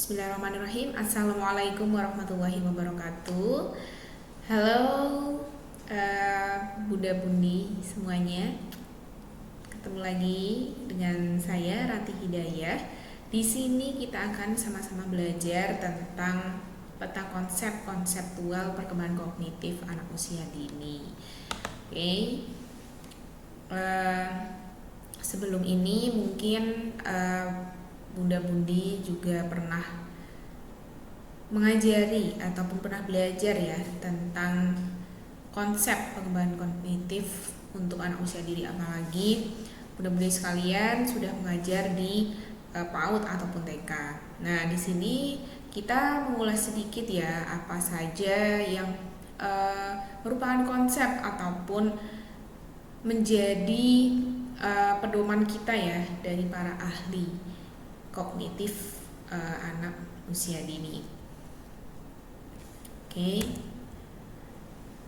Bismillahirrahmanirrahim. Assalamualaikum warahmatullahi wabarakatuh. Halo Bunda Bundi semuanya. Ketemu lagi dengan saya Rati Hidayah. Di sini kita akan sama-sama belajar tentang peta konsep konseptual perkembangan kognitif anak usia dini. Oke. Sebelum ini mungkin Bunda Bundi juga pernah mengajari ataupun pernah belajar ya tentang konsep pengembangan kognitif untuk anak usia dini, apalagi Bunda Bundi sekalian sudah mengajar di PAUD ataupun TK. Nah, di sini kita mengulas sedikit ya apa saja yang merupakan konsep ataupun menjadi pedoman kita ya dari para ahli kognitif anak usia dini. Oke.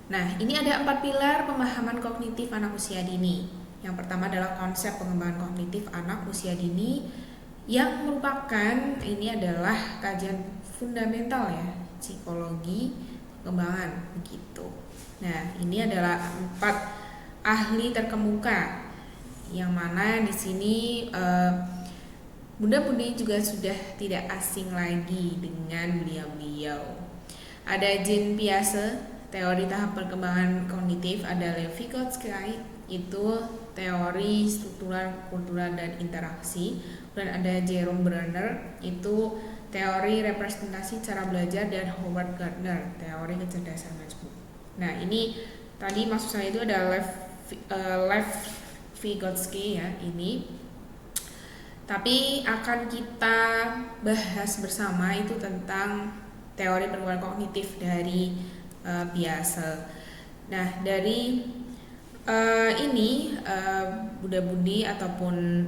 Nah, ini ada 4 pilar pemahaman kognitif anak usia dini. Yang pertama adalah konsep pengembangan kognitif anak usia dini yang merupakan ini adalah kajian fundamental ya, psikologi perkembangan begitu. Nah, ini adalah 4 ahli terkemuka yang mana di sini Bunda Bundi juga sudah tidak asing lagi dengan beliau-beliau. Ada Jean Piaget, teori tahap perkembangan kognitif, ada Lev Vygotsky, itu teori struktural, kultural, dan interaksi. Dan ada Jerome Brenner, itu teori representasi cara belajar, dan Howard Gardner, teori kecerdasan majmuk. Nah, ini tadi maksud saya itu ada Lev Vygotsky ya, ini. Tapi akan kita bahas bersama itu tentang teori perkembangan kognitif dari Piaget. Nah, dari ini Bunda Bundi ataupun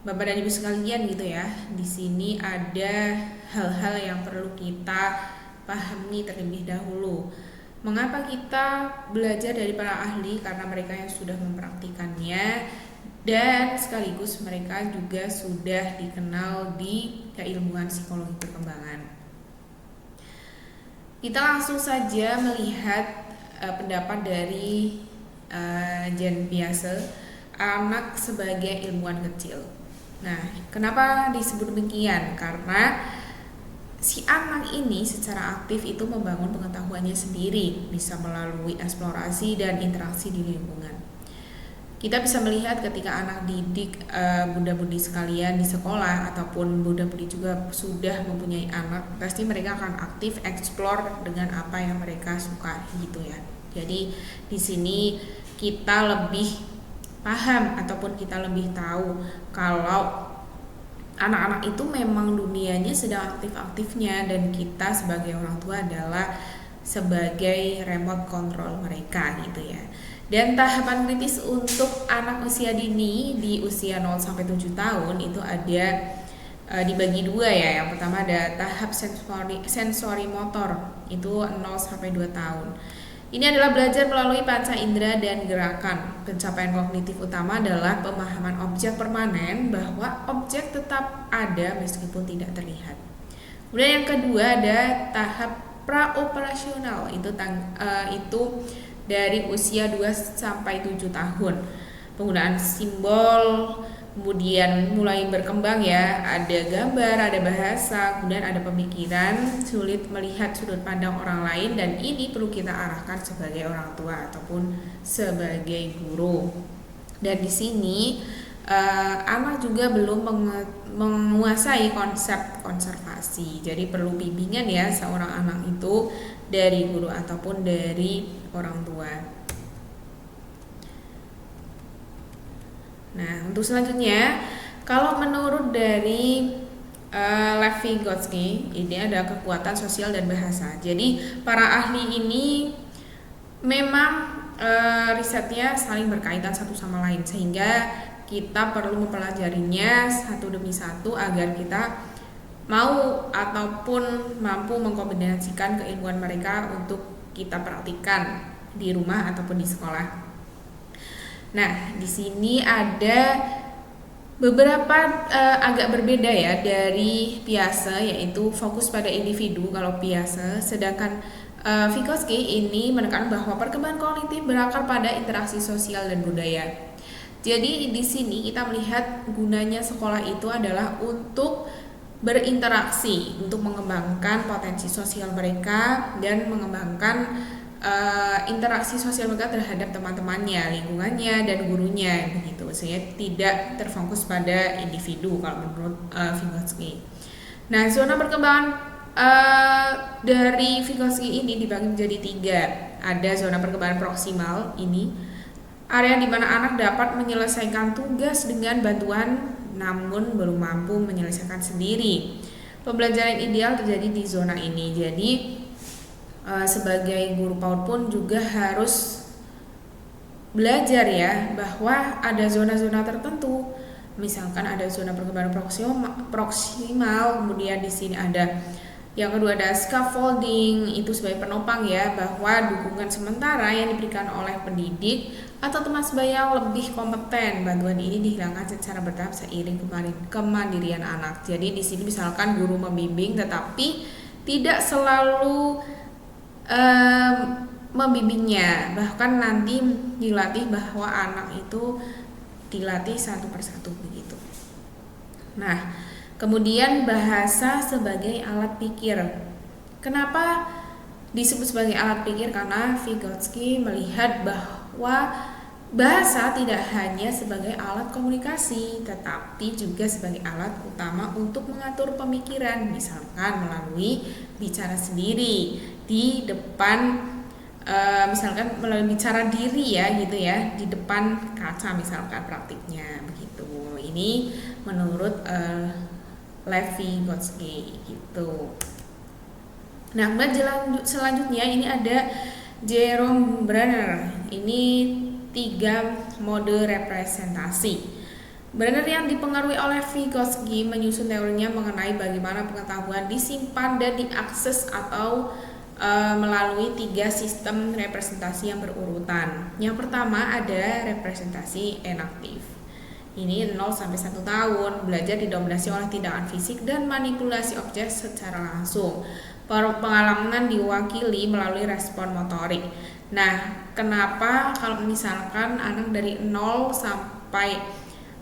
Bapak dan Ibu sekalian gitu ya, di sini ada hal-hal yang perlu kita pahami terlebih dahulu. Mengapa kita belajar dari para ahli? Karena mereka yang sudah mempraktikannya dan sekaligus mereka juga sudah dikenal di keilmuan psikologi perkembangan. Kita langsung saja melihat pendapat dari Jean Piaget, anak sebagai ilmuwan kecil. Nah, kenapa disebut demikian? Karena si anak ini secara aktif itu membangun pengetahuannya sendiri, bisa melalui eksplorasi dan interaksi di lingkungan. Kita bisa melihat ketika anak didik Bunda Bundi sekalian di sekolah ataupun Bunda Bundi juga sudah mempunyai anak, pasti mereka akan aktif explore dengan apa yang mereka suka gitu ya. Jadi di sini kita lebih paham ataupun kita lebih tahu kalau anak-anak itu memang dunianya sedang aktif-aktifnya dan kita sebagai orang tua adalah sebagai remote control mereka gitu ya. Dan tahapan kritis untuk anak usia dini di usia 0 sampai 7 tahun itu ada dibagi 2 ya. Yang pertama ada tahap sensori motor, itu 0 sampai 2 tahun. Ini adalah belajar melalui panca indera dan gerakan. Pencapaian kognitif utama adalah pemahaman objek permanen, bahwa objek tetap ada meskipun tidak terlihat. Kemudian yang kedua ada tahap praoperasional, itu dari usia 2 sampai 7 tahun. Penggunaan simbol, kemudian mulai berkembang ya, ada gambar, ada bahasa, kemudian ada pemikiran, sulit melihat sudut pandang orang lain, dan ini perlu kita arahkan sebagai orang tua ataupun sebagai guru. Dan di sini anak juga belum menguasai konsep konservasi, jadi perlu bimbingan ya seorang anak itu dari guru ataupun dari orang tua. Nah, untuk selanjutnya, kalau menurut dari Lev Vygotsky, ini ada kekuatan sosial dan bahasa. Jadi para ahli ini memang risetnya saling berkaitan satu sama lain, sehingga kita perlu mempelajarinya satu demi satu agar kita mau ataupun mampu mengkombinasikan keilmuan mereka untuk kita praktikkan di rumah ataupun di sekolah. Nah, di sini ada Beberapa agak berbeda ya dari Piaget, yaitu fokus pada individu kalau Piaget, sedangkan Vygotsky ini menekan bahwa perkembangan kognitif berakar pada interaksi sosial dan budaya. Jadi di sini kita melihat gunanya sekolah itu adalah untuk berinteraksi, untuk mengembangkan potensi sosial mereka dan mengembangkan interaksi sosial mereka terhadap teman-temannya, lingkungannya, dan gurunya begitu, sehingga tidak terfokus pada individu kalau menurut Vygotsky. Nah, zona perkembangan dari Vygotsky ini dibagi menjadi 3. Ada zona perkembangan proksimal, ini area di mana anak dapat menyelesaikan tugas dengan bantuan namun belum mampu menyelesaikan sendiri. Pembelajaran ideal terjadi di zona ini. Jadi sebagai guru PAUD pun juga harus belajar ya bahwa ada zona-zona tertentu. Misalkan ada zona perkembangan proksimal, kemudian di sini ada yang kedua ada scaffolding, itu sebagai penopang ya, bahwa dukungan sementara yang diberikan oleh pendidik atau teman sebaya yang lebih kompeten. Bantuan ini dihilangkan secara bertahap seiring kemandirian anak. Jadi di sini misalkan guru membimbing tetapi tidak selalu membimbingnya, bahkan nanti dilatih bahwa anak itu dilatih satu persatu begitu. Nah, kemudian bahasa sebagai alat pikir. Kenapa disebut sebagai alat pikir? Karena Vygotsky melihat bahwa bahasa tidak hanya sebagai alat komunikasi, tetapi juga sebagai alat utama untuk mengatur pemikiran, misalkan melalui bicara sendiri di depan, misalkan melalui bicara diri ya gitu ya, di depan kaca misalkan praktiknya begitu. Ini menurut Lev Vygotsky gitu. Nah, selanjutnya ini ada Jerome Brenner. Ini 3 mode representasi. Brenner yang dipengaruhi oleh Vygotsky menyusun teorinya mengenai bagaimana pengetahuan disimpan dan diakses atau melalui 3 sistem representasi yang berurutan. Yang pertama ada representasi enaktif. Ini 0 sampai 1 tahun, belajar didominasi oleh tindakan fisik dan manipulasi objek secara langsung. Pengalaman diwakili melalui respon motorik. Nah, kenapa kalau misalkan anak dari 0 sampai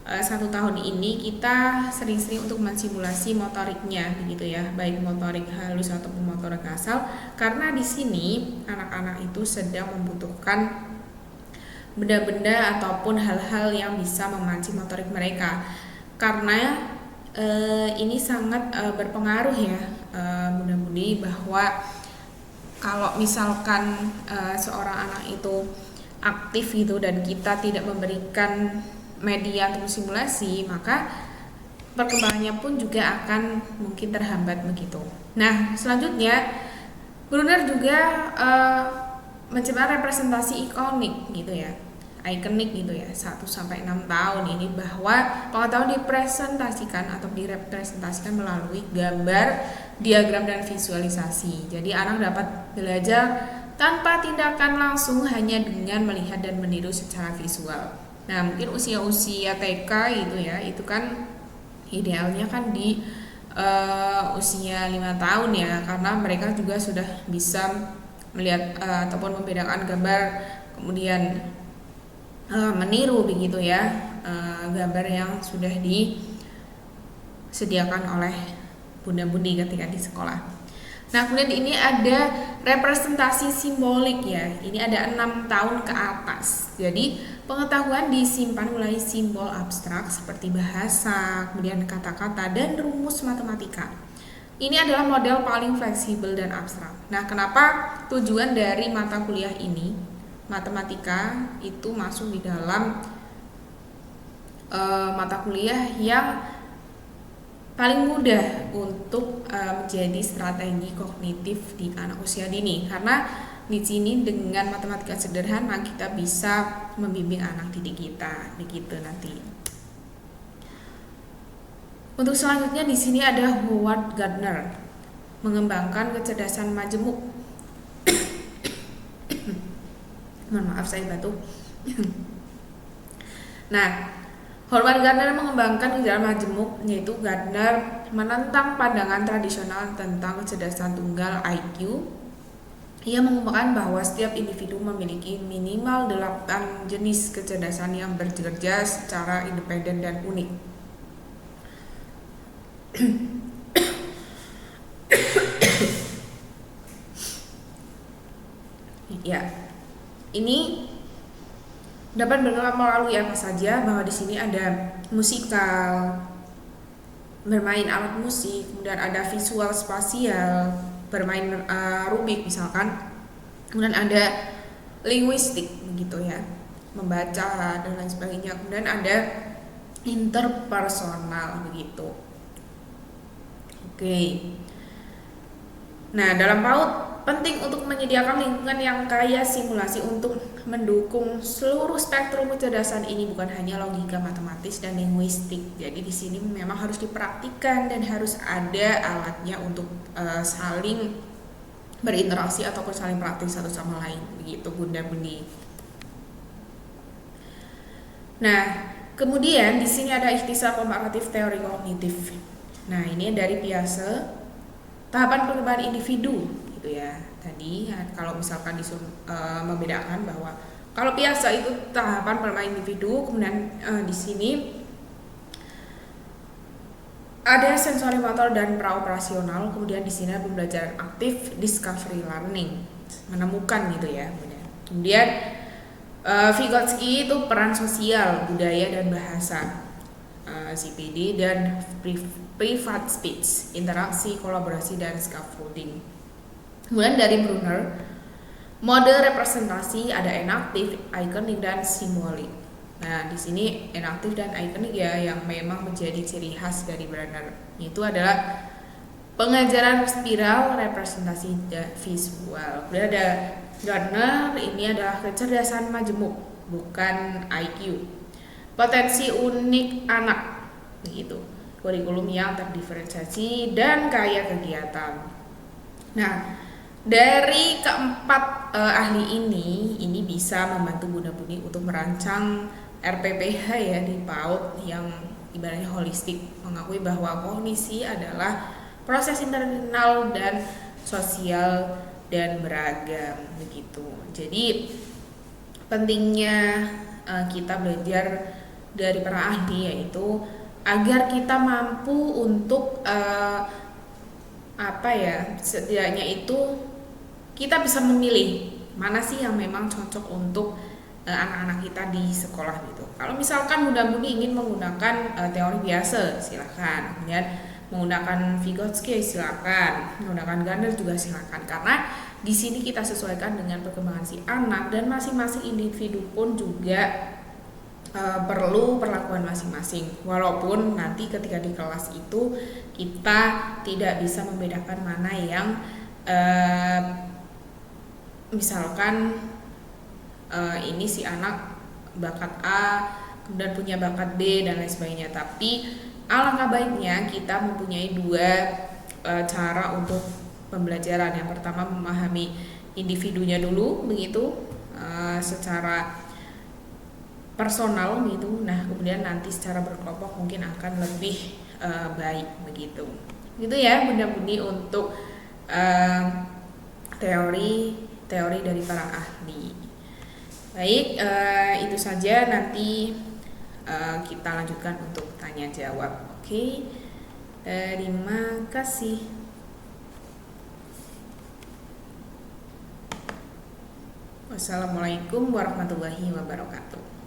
1 tahun ini kita sering-sering untuk mensimulasi motoriknya begitu ya, baik motorik halus ataupun motorik kasar, karena di sini anak-anak itu sedang membutuhkan benda-benda ataupun hal-hal yang bisa memancing motorik mereka, karena ini sangat berpengaruh ya bunda-budi, bahwa kalau misalkan seorang anak itu aktif gitu dan kita tidak memberikan media untuk simulasi, maka perkembangannya pun juga akan mungkin terhambat begitu. Nah, selanjutnya Brunner juga menciptakan representasi ikonik gitu ya, gitu ya, 1 sampai 6 tahun ini, bahwa pengetahuan dipresentasikan atau direpresentasikan melalui gambar, diagram dan visualisasi. Jadi anak dapat belajar tanpa tindakan langsung hanya dengan melihat dan meniru secara visual. Nah, mungkin usia-usia TK gitu ya, itu kan idealnya kan di usia 5 tahun ya, karena mereka juga sudah bisa melihat ataupun membedakan gambar, kemudian meniru begitu ya, gambar yang sudah disediakan oleh bunda-budi ketika di sekolah. Nah, kemudian ini ada representasi simbolik ya. Ini ada 6 tahun ke atas. Jadi pengetahuan disimpan mulai simbol abstrak seperti bahasa, kemudian kata-kata dan rumus matematika. Ini adalah model paling fleksibel dan abstrak. Nah, kenapa tujuan dari mata kuliah ini, matematika, itu masuk di dalam mata kuliah yang paling mudah untuk menjadi strategi kognitif di anak usia dini, karena di sini dengan matematika sederhana kita bisa membimbing anak didik kita begitu nanti. Untuk selanjutnya di sini ada Howard Gardner, mengembangkan kecerdasan majemuk. Mohon maaf saya batuk. Nah, Howard Gardner mengembangkan kegiatan majemuk, yaitu Gardner menentang pandangan tradisional tentang kecerdasan tunggal IQ. Ia mengungkapkan bahwa setiap individu memiliki minimal 8 jenis kecerdasan yang bekerja secara independen dan unik. Ya, ini dapat bergerak melalui apa saja, bahwa di sini ada musikal, bermain alat musik, kemudian ada visual spasial, bermain Rubik misalkan, kemudian ada linguistik begitu ya, membaca dan lain sebagainya, kemudian ada interpersonal begitu. Oke. Nah, dalam PAUD penting untuk menyediakan lingkungan yang kaya simulasi untuk mendukung seluruh spektrum kecerdasan ini, bukan hanya logika, matematis, dan linguistik. Jadi di sini memang harus dipraktikkan dan harus ada alatnya untuk saling berinteraksi ataupun saling praktik satu sama lain, begitu Bunda Buni. Nah, kemudian di sini ada ikhtisar komparatif teori kognitif. Nah, ini dari Piaget, tahapan perkembangan individu gitu ya. Tadi kalau misalkan disuruh membedakan bahwa kalau Piaget itu tahapan perkembangan individu, kemudian di sini ada sensori motor dan praoperasional, kemudian di sini ada pembelajaran aktif, discovery learning, menemukan gitu ya. Kemudian Vygotsky itu peran sosial, budaya dan bahasa, CPD, dan private speech, interaksi, kolaborasi, dan scaffolding. Kemudian dari Brunner, mode representasi ada enaktif, ikonik, dan simbolik. Nah, di sini enaktif dan ikonik ya yang memang menjadi ciri khas dari Brunner. Itu adalah pengajaran spiral representasi visual. Kemudian ada Gardner, ini adalah kecerdasan majemuk, bukan IQ. Potensi unik anak, begitu. Kurikulum yang terdiferensiasi dan kaya kegiatan. Nah, dari keempat ahli ini bisa membantu Bunda Buni untuk merancang RPPH ya di PAUD yang ibaratnya holistik, mengakui bahwa kognisi adalah proses internal dan sosial dan beragam begitu. Jadi pentingnya kita belajar dari para ahli, yaitu agar kita mampu untuk setidaknya itu kita bisa memilih mana sih yang memang cocok untuk anak-anak kita di sekolah gitu. Kalau misalkan Bunda Buni ingin menggunakan teori biasa, silakan. Kemudian menggunakan Vygotsky silakan, menggunakan Gardner juga silakan, karena di sini kita sesuaikan dengan perkembangan si anak, dan masing-masing individu pun juga perlu perlakuan masing-masing. Walaupun nanti ketika di kelas itu kita tidak bisa membedakan mana yang misalkan ini si anak bakat A kemudian punya bakat B dan lain sebagainya, tapi alangkah baiknya kita mempunyai dua cara untuk pembelajaran. Yang pertama memahami individunya dulu begitu secara personal gitu. Nah, kemudian nanti secara berkelompok mungkin akan lebih baik begitu. Gitu ya Bunda Buni untuk teori dari para ahli. Baik, itu saja, nanti kita lanjutkan untuk tanya jawab. Oke. Terima kasih. Wassalamualaikum warahmatullahi wabarakatuh.